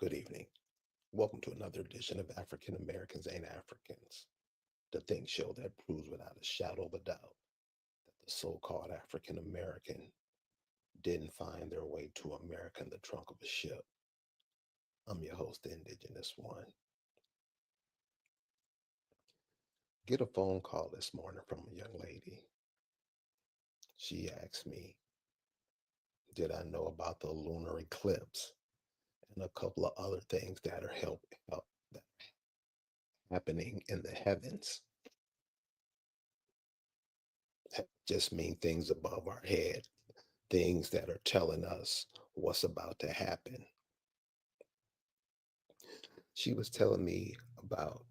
Good evening. Welcome to another edition of African Americans Ain't Africans, the Think Show that proves without a shadow of a doubt that the so called African American didn't find their way to America in the trunk of a ship. I'm your host, the Indigenous One. Get a phone call this morning from a young lady. She asked me, did I know about the lunar eclipse and a couple of other things that are that happening in the heavens? That just mean things above our head, things that are telling us what's about to happen. She was telling me about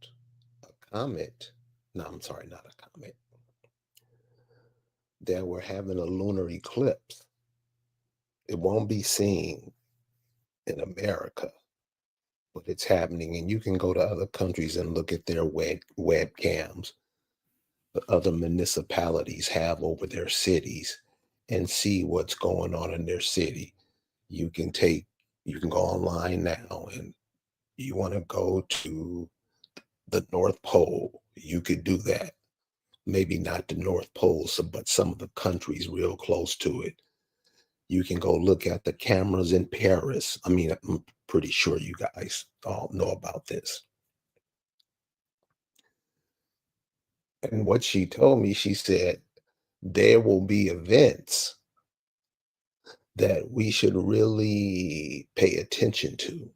a comet. No, I'm sorry, not a comet. That we're having a lunar eclipse. It won't be seen in America, but it's happening. And you can go to other countries and look at their webcams that other municipalities have over their cities and see what's going on in their city. You can take, you can go online now and you want to go to the North Pole, you could do that. Maybe not the North Pole, but some of the countries real close to it. You can go look at the cameras in Paris. I mean, I'm pretty sure you guys all know about this. And what she told me, she said, there will be events that we should really pay attention to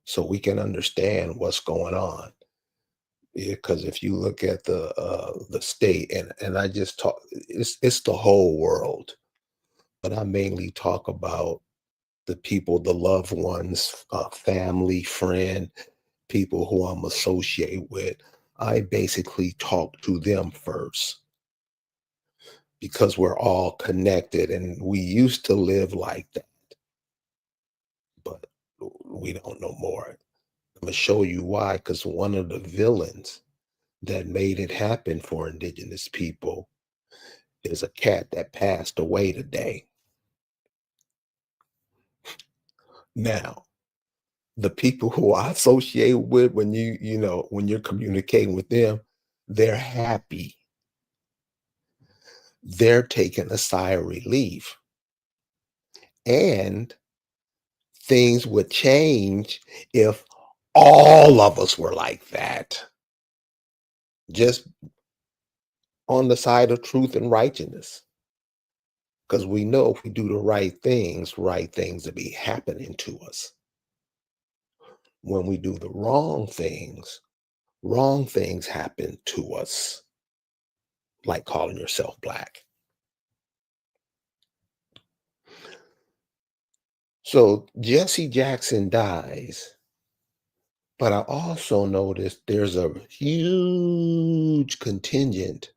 so we can understand what's going on. Because if you look at the state, and I just talk, it's the whole world, but I mainly talk about the people, the loved ones, family, friend, people who I'm associated with. I basically talk to them first because we're all connected, and we used to live like that, but we don't know more. I'm gonna show you why. Because one of the villains that made it happen for indigenous people is a cat that passed away today. Now, the people who I associate with, when when you're communicating with them, they're happy. They're taking a sigh of relief. And things would change if all of us were like that. Just on the side of truth and righteousness. Because we know if we do the right things will be happening to us. When we do the wrong things happen to us, like calling yourself black. So Jesse Jackson dies, but I also noticed there's a huge contingent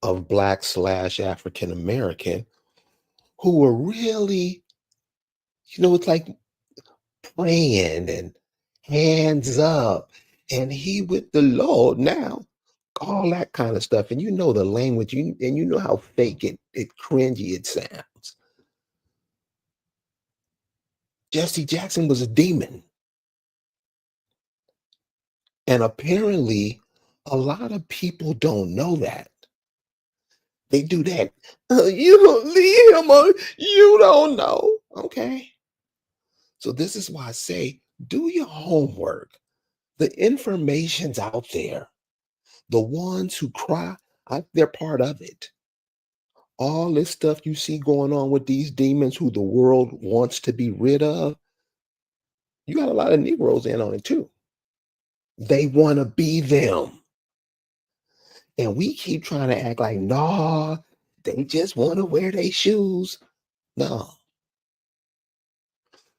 of black/African American who were really, it's like praying and hands up, and he with the Lord now, all that kind of stuff. And you know the language, and you know how fake it cringy it sounds. Jesse Jackson was a demon. And apparently, a lot of people don't know that. They do that. You don't leave him or you don't know. Okay. So this is why I say do your homework. The information's out there. The ones who cry, they're part of it. All this stuff you see going on with these demons who the world wants to be rid of, you got a lot of Negroes in on it too. They want to be them. And we keep trying to act like, nah, they just want to wear their shoes. No.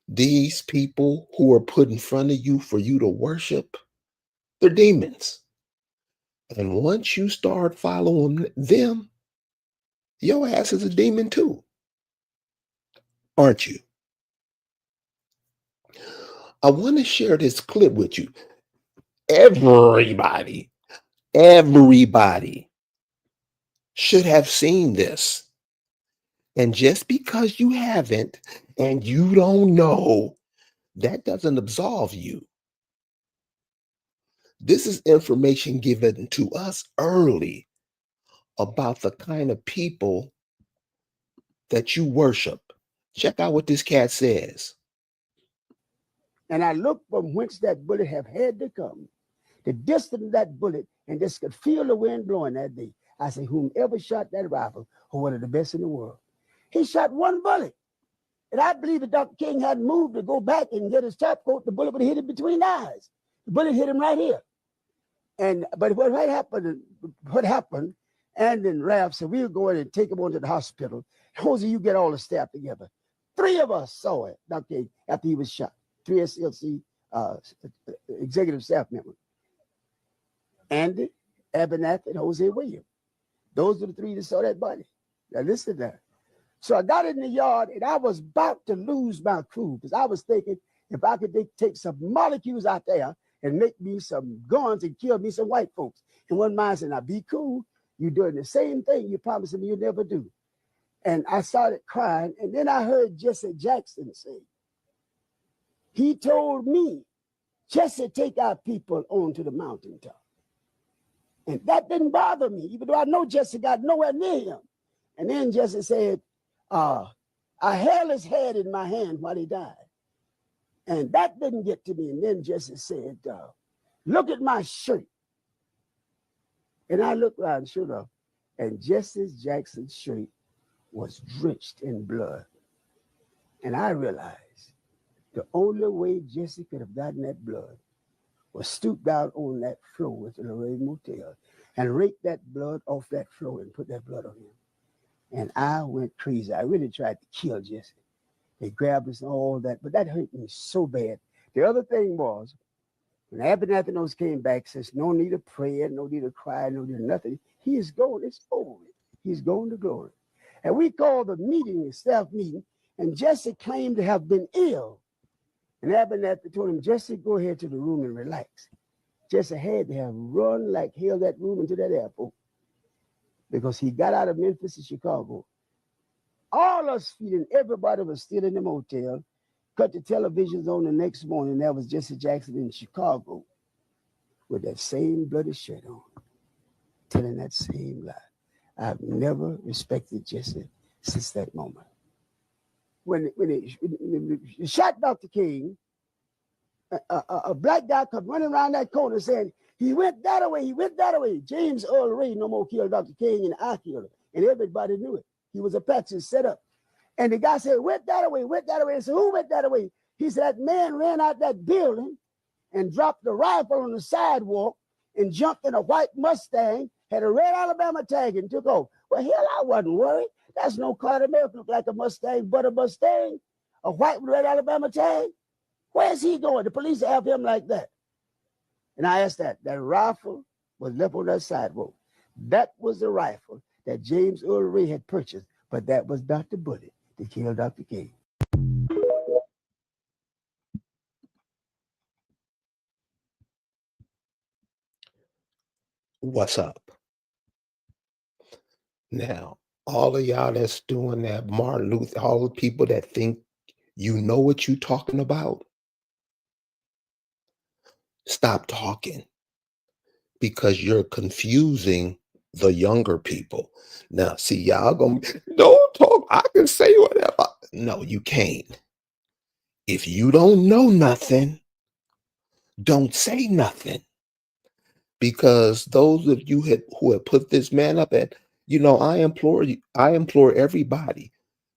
These people who are put in front of you for you to worship, they're demons. And once you start following them, your ass is a demon too, aren't you? I want to share this clip with you. Everybody, everybody should have seen this. And just because you haven't and you don't know, that doesn't absolve you. This is information given to us early about the kind of people that you worship. Check out what this cat says. And I looked from whence that bullet have had to come, the distance of that bullet, and just could feel the wind blowing that day. I said, whomever shot that rifle was one of the best in the world. He shot one bullet. And I believe that Dr. King hadn't moved to go back and get his top coat, the bullet would have hit him between the eyes. The bullet hit him right here. And but what happened, and then Ralph said, we'll go in and take him on to the hospital. Jose, you get all the staff together. 3 of us saw it, Dr. King, after he was shot. 3 SLC executive staff members. Andy, Abernathy, and Jose Williams. Those are the 3 that saw that body. Now listen to that. So I got in the yard and I was about to lose my cool because I was thinking if I could take some molecules out there and make me some guns and kill me some white folks. And one man said, now be cool. You're doing the same thing you promised me you'll never do. And I started crying. And then I heard Jesse Jackson say, he told me, Jesse, take our people on to the mountaintop. And that didn't bother me, even though I know Jesse got nowhere near him. And then Jesse said, I held his head in my hand while he died. And that didn't get to me. And then Jesse said, look at my shirt. And I looked around, sure enough, and Jesse Jackson's shirt was drenched in blood. And I realized the only way Jesse could have gotten that blood was stoop down on that floor at the Lorraine Motel and rake that blood off that floor and put that blood on him. And I went crazy. I really tried to kill Jesse. They grabbed us and all that, but that hurt me so bad. The other thing was, when Abernathy came back, says, no need of prayer, no need of cry, no need of nothing. He is going, it's over. He's going to glory. And we called the meeting, a staff meeting, and Jesse claimed to have been ill. And Abernathy told him, Jesse, go ahead to the room and relax. Jesse had to have run like hell that room into that airport because he got out of Memphis to Chicago. All us feeling, everybody was still in the motel. Cut the televisions on the next morning. That was Jesse Jackson in Chicago with that same bloody shirt on, telling that same lie. I've never respected Jesse since that moment. When they shot Dr. King, a black guy come running around that corner saying, he went that way, he went that way. James Earl Ray no more killed Dr. King, and I killed him. And everybody knew it. He was Apache set up. And the guy said, went that way, went that way. I said, who went that way? He said, that man ran out that building and dropped the rifle on the sidewalk and jumped in a white Mustang, had a red Alabama tag and took off. Well, hell, I wasn't worried. That's no car in America look like a Mustang, but a Mustang, a white with red Alabama tag. Where's he going? The police have him like that. And I asked that rifle was left on that sidewalk. That was the rifle that James Earl Ray had purchased, but that was Dr. Bullet that killed Dr. King. What's up? Now, all of y'all that's doing that, Martin Luther, all the people that think you know what you're talking about, stop talking because you're confusing the younger people. Now, see, y'all gonna don't talk. I can say whatever. No, you can't. If you don't know nothing, don't say nothing. Because those of you who have put this man up at, I implore everybody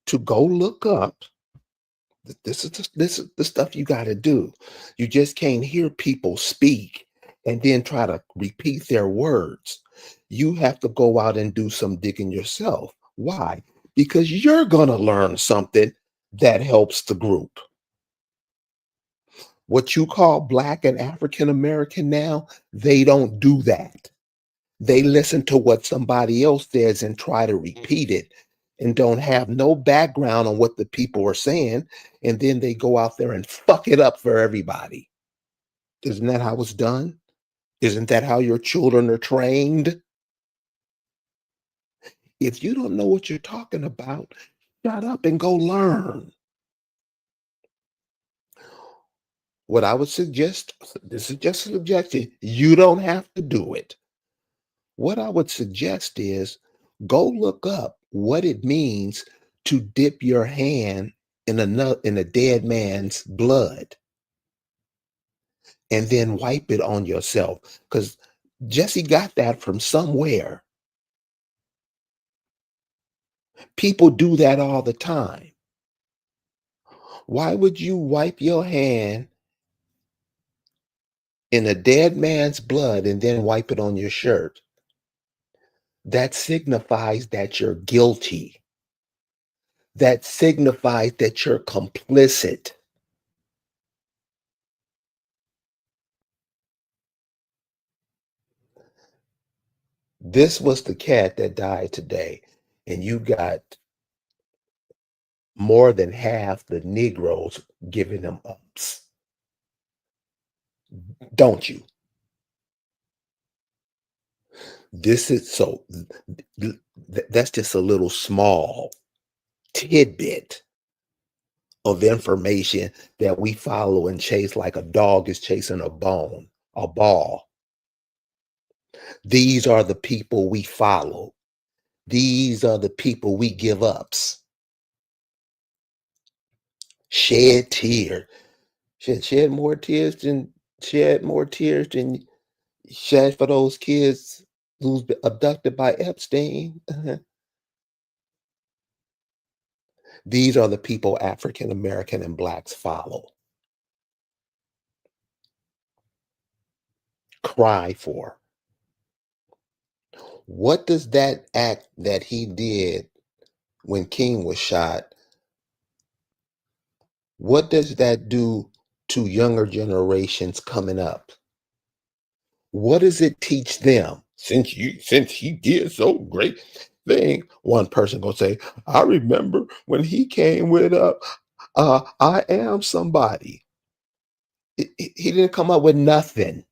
to go look up. This is the stuff you got to do. You just can't hear people speak and then try to repeat their words. You have to go out and do some digging yourself. Why? Because you're going to learn something that helps the group. What you call Black and African American now, they don't do that. They listen to what somebody else says and try to repeat it and don't have no background on what the people are saying. And then they go out there and fuck it up for everybody. Isn't that how it's done? Isn't that how your children are trained? If you don't know what you're talking about, Shut up and go learn. What I would suggest, this is just a suggestion, you don't have to do it. What I would suggest is go look up what it means to dip your hand in a dead man's blood and then wipe it on yourself. Because Jesse got that from somewhere. People do that all the time. Why would you wipe your hand in a dead man's blood and then wipe it on your shirt? That signifies that you're guilty. That signifies that you're complicit. This was the cat that died today, and you got more than half the Negroes giving them ups, don't you? This is so, that's just a little small tidbit of information that we follow and chase like a dog is chasing a bone, a ball. These are the people we follow. These are the people we give ups. Shed tears. Shed more tears than shed for those kids who's been abducted by Epstein. These are the people African American and blacks follow, cry for. What does that act that he did when King was shot, what does that do to younger generations coming up? What does it teach them? Since he did so great thing, one person gonna say, I remember when he came with I am somebody. He didn't come up with nothing.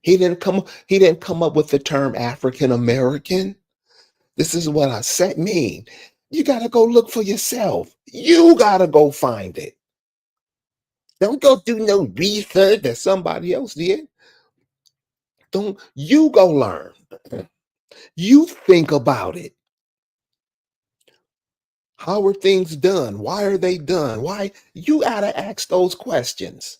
He didn't come up with the term African American. This is what I said mean. You gotta go look for yourself. You gotta go find it. Don't go do no research that somebody else did. Don't you go learn. You think about it. How are things done? Why are they done? Why? You gotta ask those questions.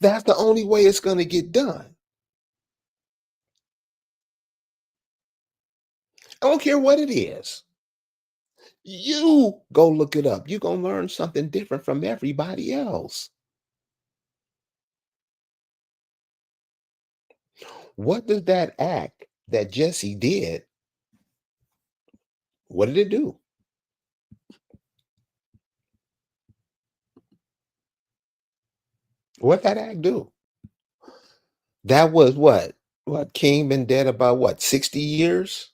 That's the only way it's gonna get done. I don't care what it is. You go look it up. You're gonna learn something different from everybody else. What does that act that Jesse did? What did it do? What that act do? That was what? What King been dead about what 60 years?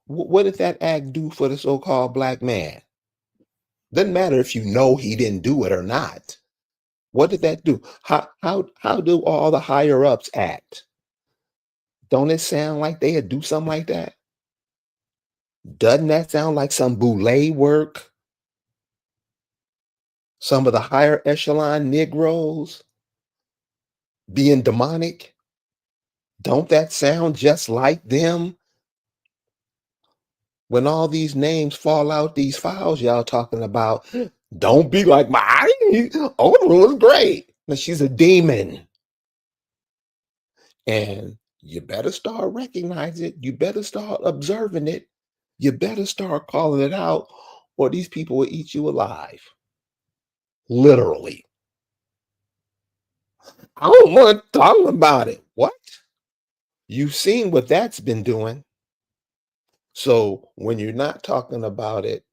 What did that act do for the so-called black man? Doesn't matter if you know he didn't do it or not. What did that do? How do all the higher ups act? Don't it sound like they'd do something like that? Doesn't that sound like some boule work? Some of the higher echelon Negroes being demonic? Don't that sound just like them? When all these names fall out these files y'all talking about, don't be like my Oprah was great. But she's a demon. And you better start recognizing it. You better start observing it. You better start calling it out, or these people will eat you alive. Literally. I don't want to talk about it. What? You've seen what that's been doing. So when you're not talking about it,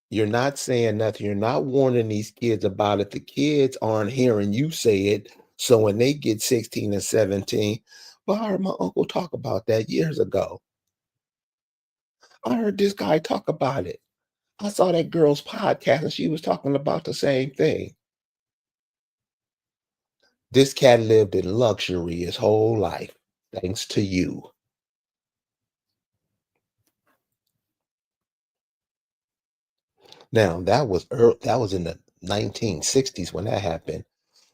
you're not saying nothing. You're not warning these kids about it. The kids aren't hearing you say it. So when they get 16 and 17, well, I heard my uncle talk about that years ago. I heard this guy talk about it. I saw that girl's podcast and she was talking about the same thing. This cat lived in luxury his whole life. thanks to you. Now that was in the 1960s when that happened.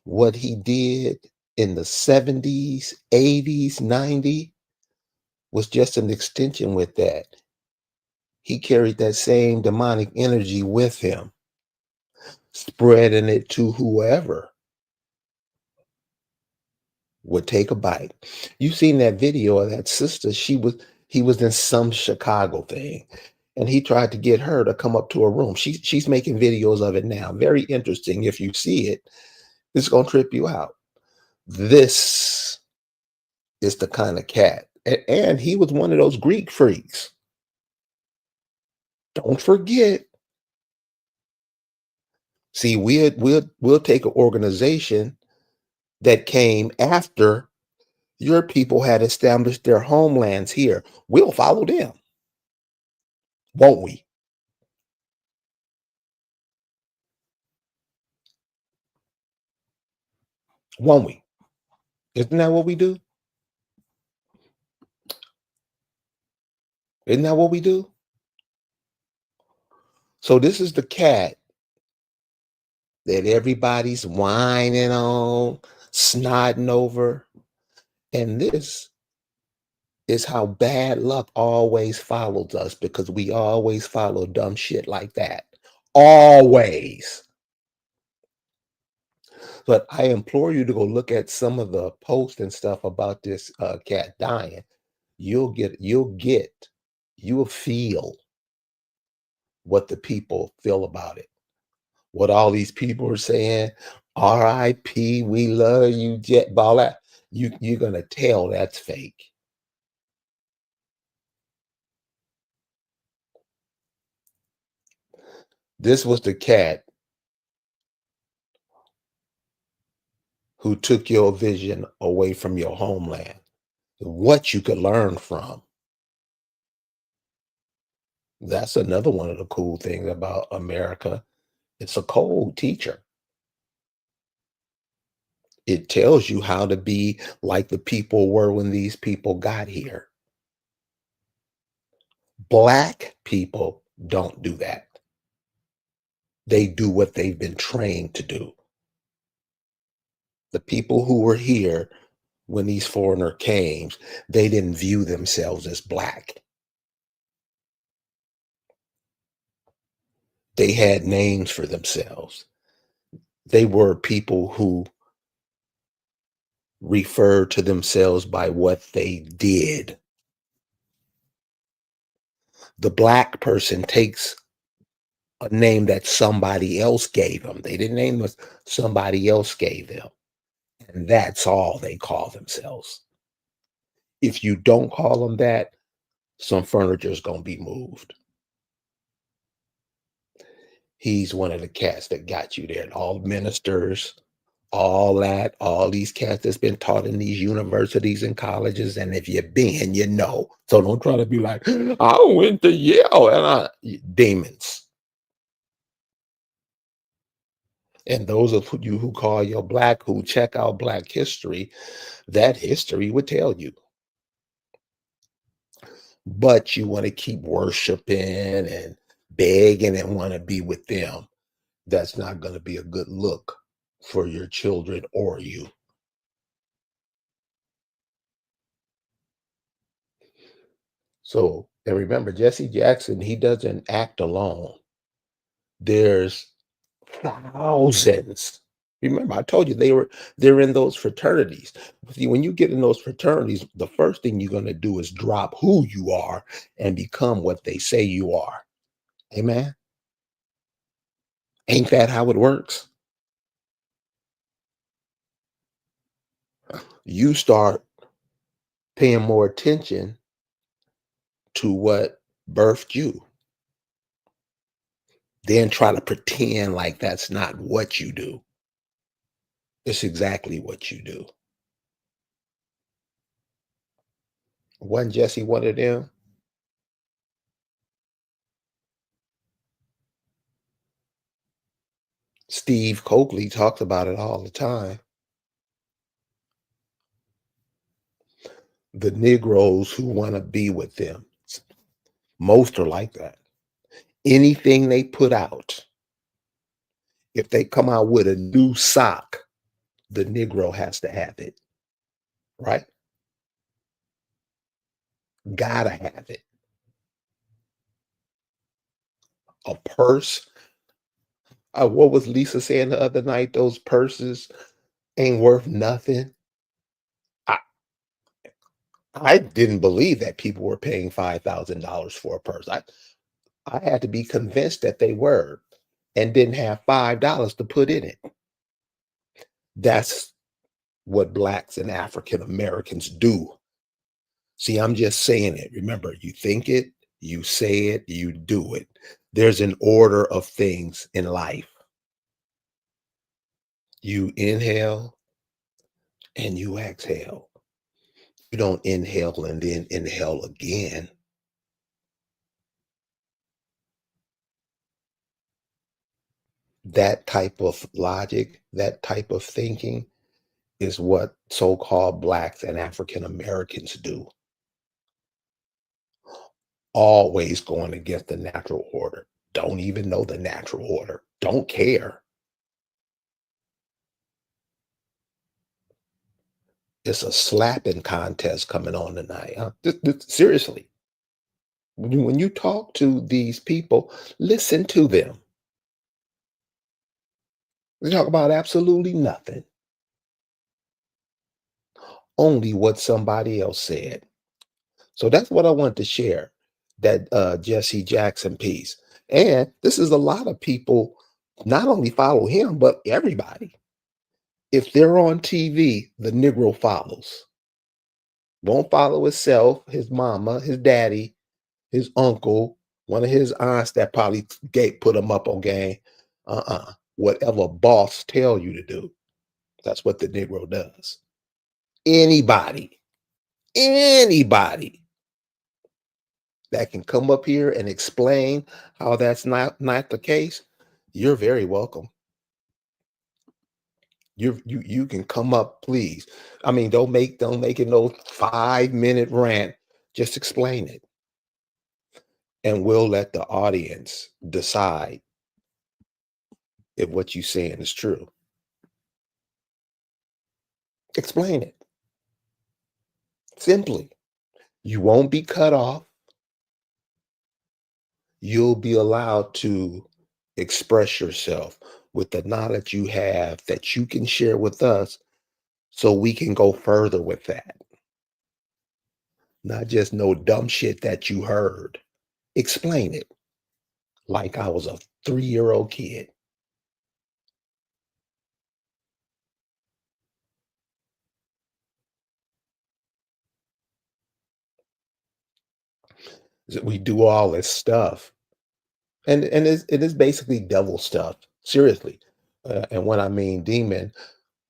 What he did in the 70s, 80s, 90s was just an extension with that. He carried that same demonic energy with him, spreading it to whoever would take a bite. You seen that video of that sister? He was in some Chicago thing, and he tried to get her to come up to a room. She's making videos of it now. Very interesting. If you see it, it's gonna trip you out. This is the kind of cat. And he was one of those Greek freaks. Don't forget. See, we'll take an organization that came after your people had established their homelands here. We'll follow them, won't we? Won't we? Isn't that what we do? Isn't that what we do? So this is the cat that everybody's whining on, snotting over. And this is how bad luck always follows us because we always follow dumb shit like that. Always. But I implore you to go look at some of the posts and stuff about this cat dying. You will feel what the people feel about it. What all these people are saying, RIP, we love you, Jet, all that. You're gonna tell that's fake. This was the cat who took your vision away from your homeland. What you could learn from. That's another one of the cool things about America. It's a cold teacher. It tells you how to be like the people were when these people got here. Black people don't do that. They do what they've been trained to do. The people who were here when these foreigner came, they didn't view themselves as black. They had names for themselves. They were people who referred to themselves by what they did. The black person takes a name that somebody else gave them. They didn't name us, somebody else gave them. And that's all they call themselves. If you don't call them that, some furniture is going to be moved. He's one of the cats that got you there. And all ministers, all that, all these cats that's been taught in these universities and colleges. And if you've been, you know. So don't try to be like, I went to Yale and demons. And those of you who call your black, who check out black history, that history would tell you. But you want to keep worshiping and begging and want to be with them. That's not going to be a good look for your children or you. So, and remember, Jesse Jackson, he doesn't act alone. There's thousands. Remember, I told you they're in those fraternities. See, when you get in those fraternities, the first thing you're going to do is drop who you are and become what they say you are. Amen. Ain't that how it works? You start paying more attention to what birthed you, then try to pretend like that's not what you do. It's exactly what you do. Wasn't Jesse one of them? Steve Coakley talks about it all the time. the Negroes who want to be with them. Most are like that. Anything they put out, if they come out with a new sock, the Negro has to have it, right? Gotta have it. A purse. What was Lisa saying the other night? Those purses ain't worth nothing. I, I didn't believe that people were paying $5,000 for a purse. I had to be convinced that they were and didn't have $5 to put in it. That's what Blacks and African Americans do. See, I'm just saying it. Remember, you think it, you say it, you do it. There's an order of things in life. You inhale and you exhale. You don't inhale and then inhale again. That type of logic, that type of thinking is what so-called Blacks and African Americans do. Always going against the natural order. Don't even know the natural order. Don't care. It's a slapping contest coming on tonight. Huh? Seriously. When you talk to these people, listen to them. They talk about absolutely nothing, only what somebody else said. So that's what I want to share, that Jesse Jackson piece. And this is a lot of people not only follow him, but everybody. If they're on TV, the Negro follows. Won't follow himself, his mama, his daddy, his uncle, one of his aunts that probably put him up on game. Whatever boss tell you to do, that's what the Negro does. Anybody, anybody that can come up here and explain how that's not the case, you're very welcome. You can come up, please. I mean, don't make it no 5-minute rant. Just explain it, and we'll let the audience decide if what you're saying is true. Explain it simply. You won't be cut off. You'll be allowed to express yourself with the knowledge you have that you can share with us so we can go further with that. Not just no dumb shit that you heard. Explain it like I was a 3-year-old kid. We do all this stuff, and it is basically devil stuff. Seriously, and when I mean demon,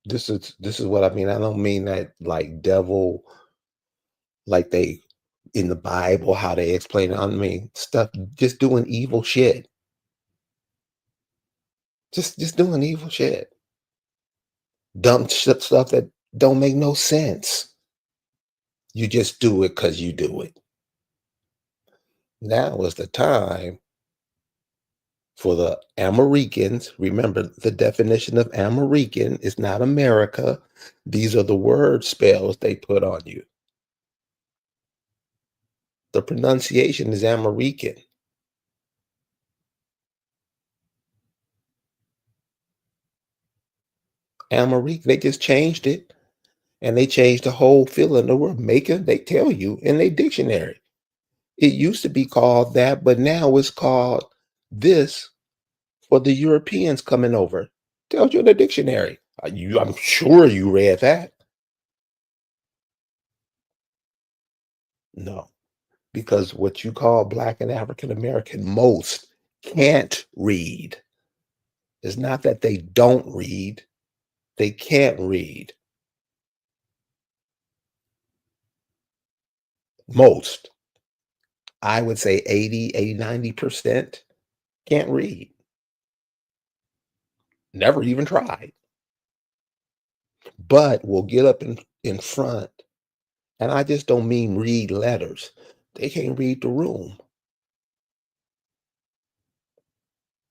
this is what I mean. I don't mean that like devil, like they in the Bible, how they explain it. I mean stuff, just doing evil shit. Just doing evil shit. Dumb stuff that don't make no sense. You just do it because you do it. Now is the time for the Americans. Remember, the definition of American is not America. These are the word spells they put on you. The pronunciation is American. American. They just changed it, and they changed the whole feeling. The word maker, they tell you in their dictionary. It used to be called that, but now it's called this for the Europeans coming over. Tells you in the dictionary. I'm sure you read that. No, because what you call Black and African American, most can't read. It's not that they don't read, they can't read. Most, I would say 80, 90% can't read. Never even tried. But will get up in front And I just don't mean read letters. They can't read the room.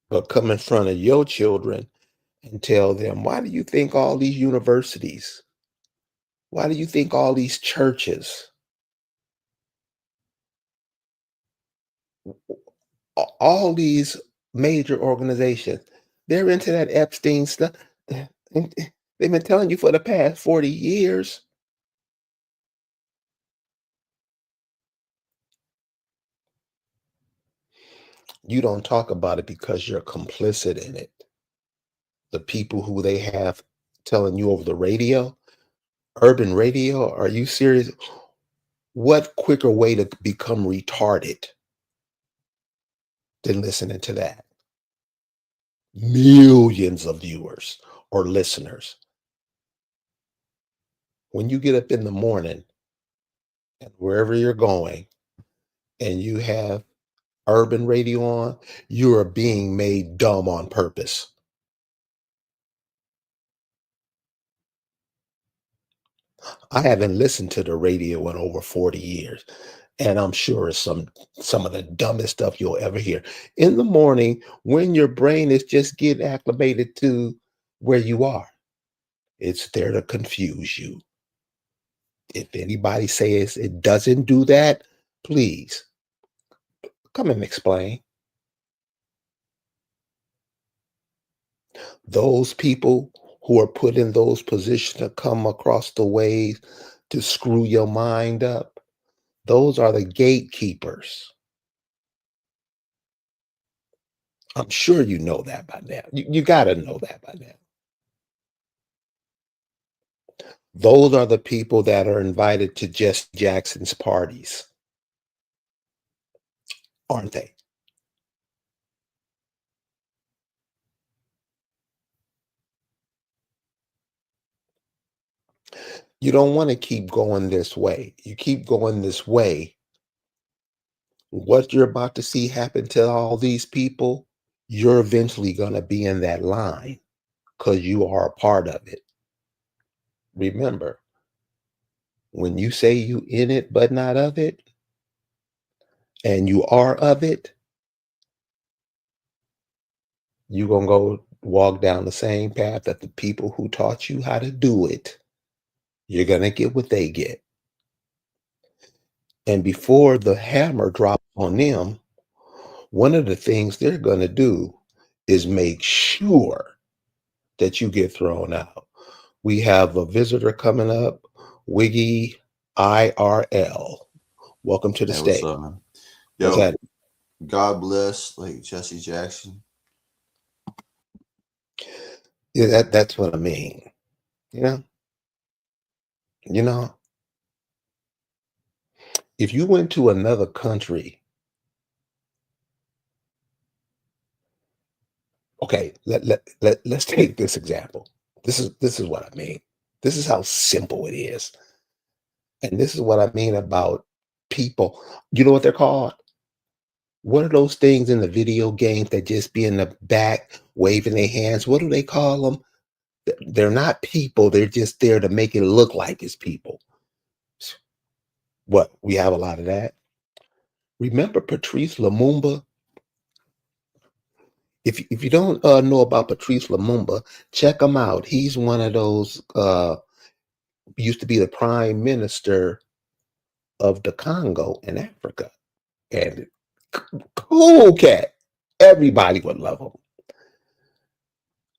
But come in front of your children and tell them, why do you think all these universities, why do you think all these churches, all these major organizations, they're into that Epstein stuff? And they've been telling you for the past 40 years. You don't talk about it because you're complicit in it. The people who they have telling you over the radio, urban radio, are you serious? What quicker way to become retarded than listening to that? Millions of viewers or listeners. When you get up in the morning and wherever you're going and you have urban radio on, you are being made dumb on purpose. I haven't listened to the radio in over 40 years, and I'm sure it's some of the dumbest stuff you'll ever hear. In the morning, when your brain is just getting acclimated to where you are, it's there to confuse you. If anybody says it doesn't do that, please come and explain. Those people who are put in those positions to come across the ways to screw your mind up, those are the gatekeepers. I'm sure you know that by now. You got to know that by now. Those are the people that are invited to Jesse Jackson's parties, aren't they? You don't want to keep going this way. You keep going this way, what you're about to see happen to all these people, you're eventually going to be in that line because you are a part of it. Remember, when you say you in it but not of it, and you are of it, you're going to go walk down the same path that the people who taught you how to do it, you're going to get what they get. And before the hammer drops on them, one of the things they're going to do is make sure that you get thrown out. We have a visitor coming up, Wiggy IRL. Welcome to the Hey, what's stage. up, man? What's Yo, that? God bless, like Jesse Jackson. Yeah, that's what I mean. You know, you know, if you went to another country, okay, let's take this example. This is what I mean. This is how simple it is. And this is what I mean about people. You know what they're called? What are those things in the video games that just be in the back waving their hands? What do they call them? They're not people. They're just there to make it look like it's people. What? We have a lot of that. Remember Patrice Lumumba? If you don't know about Patrice Lumumba, check him out. He's one of those used to be the prime minister of the Congo in Africa, and cool cat. Everybody would love him.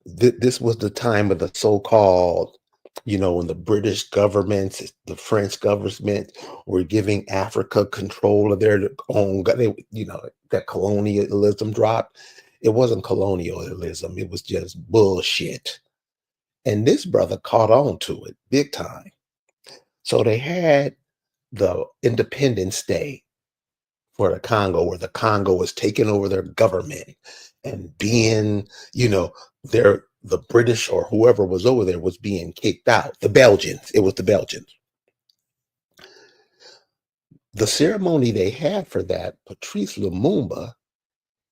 This was the time of the so-called, when the British government, the French government were giving Africa control of their own, that colonialism dropped. It wasn't colonialism. It was just bullshit. And this brother caught on to it big time. So they had the Independence Day for the Congo, where the Congo was taking over their government and being, the British or whoever was over there was being kicked out. The Belgians, it was the Belgians. The ceremony they had for that, Patrice Lumumba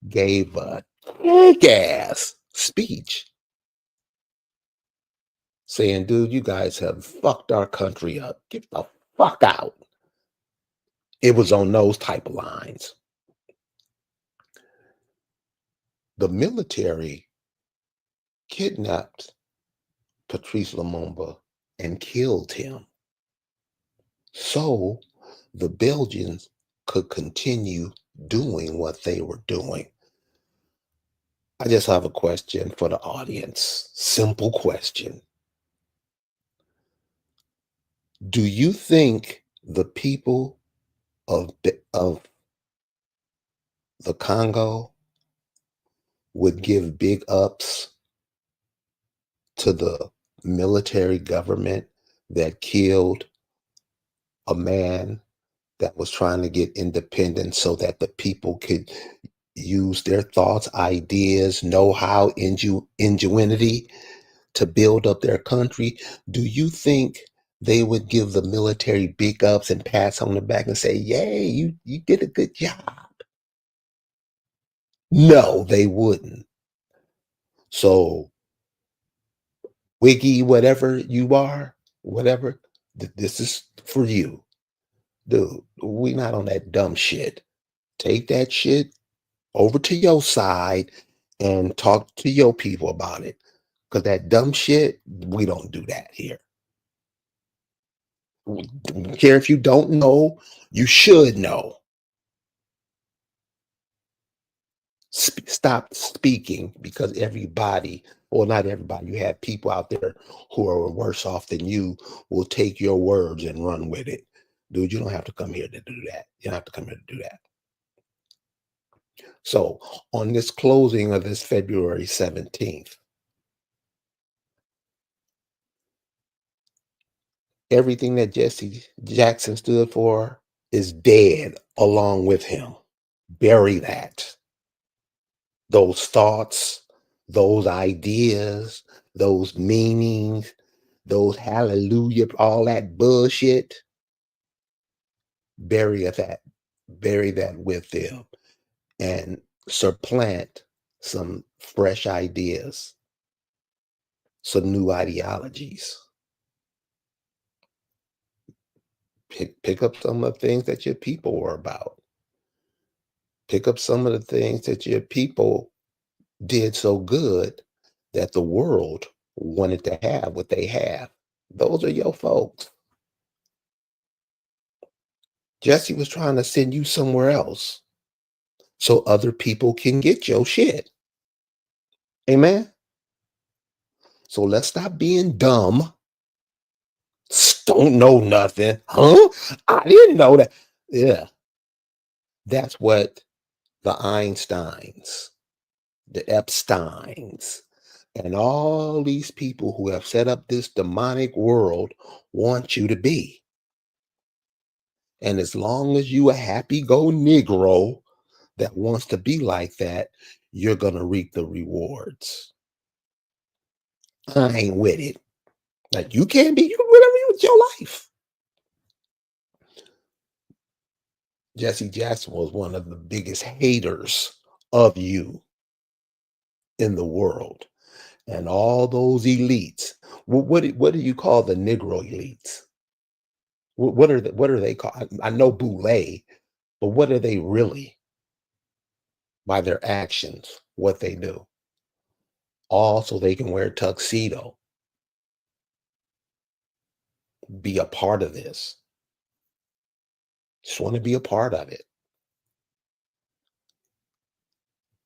gave a kick-ass speech saying, dude, you guys have fucked our country up. Get the fuck out. It was on those type of lines. The military kidnapped Patrice Lumumba and killed him so the Belgians could continue doing what they were doing. I just have a question for the audience. Simple question. Do you think the people of the Congo would give big ups to the military government that killed a man that was trying to get independence so that the people could use their thoughts, ideas, know-how, ingenuity to build up their country? Do you think they would give the military big ups and pats on the back and say, yay, you did a good job? No, they wouldn't. So, Wiggy, whatever you are, whatever, this is for you. Dude, we not on that dumb shit. Take that shit over to your side and talk to your people about it. Because that dumb shit, we don't do that here. We don't care if you don't know, you should know. Stop speaking because everybody, or not everybody, you have people out there who are worse off than you will take your words and run with it. Dude, you don't have to come here to do that. You don't have to come here to do that. So on this closing of this February 17th, everything that Jesse Jackson stood for is dead along with him. Bury that. Those thoughts, those ideas, those meanings, those hallelujah, all that bullshit. Bury that with them and supplant some fresh ideas, some new ideologies. Pick up some of the things that your people were about. Pick up some of the things that your people did so good that the world wanted to have what they have. Those are your folks. Jesse was trying to send you somewhere else so other people can get your shit. Amen. So let's stop being dumb. Don't know nothing. Huh? I didn't know that. Yeah. That's what the Einsteins, the Epsteins, and all these people who have set up this demonic world want you to be. And as long as you a happy-go Negro that wants to be like that, you're going to reap the rewards. I ain't with it. Like, you can be, you can whatever you with your life. Jesse Jackson was one of the biggest haters of you in the world. And all those elites, what do you call the Negro elites? What are they called? I know Boule, but what are they really? By their actions, what they do. All so they can wear a tuxedo. Be a part of this. Just want to be a part of it.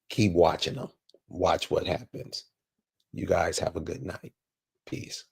Keep watching them. Watch what happens. You guys have a good night. Peace.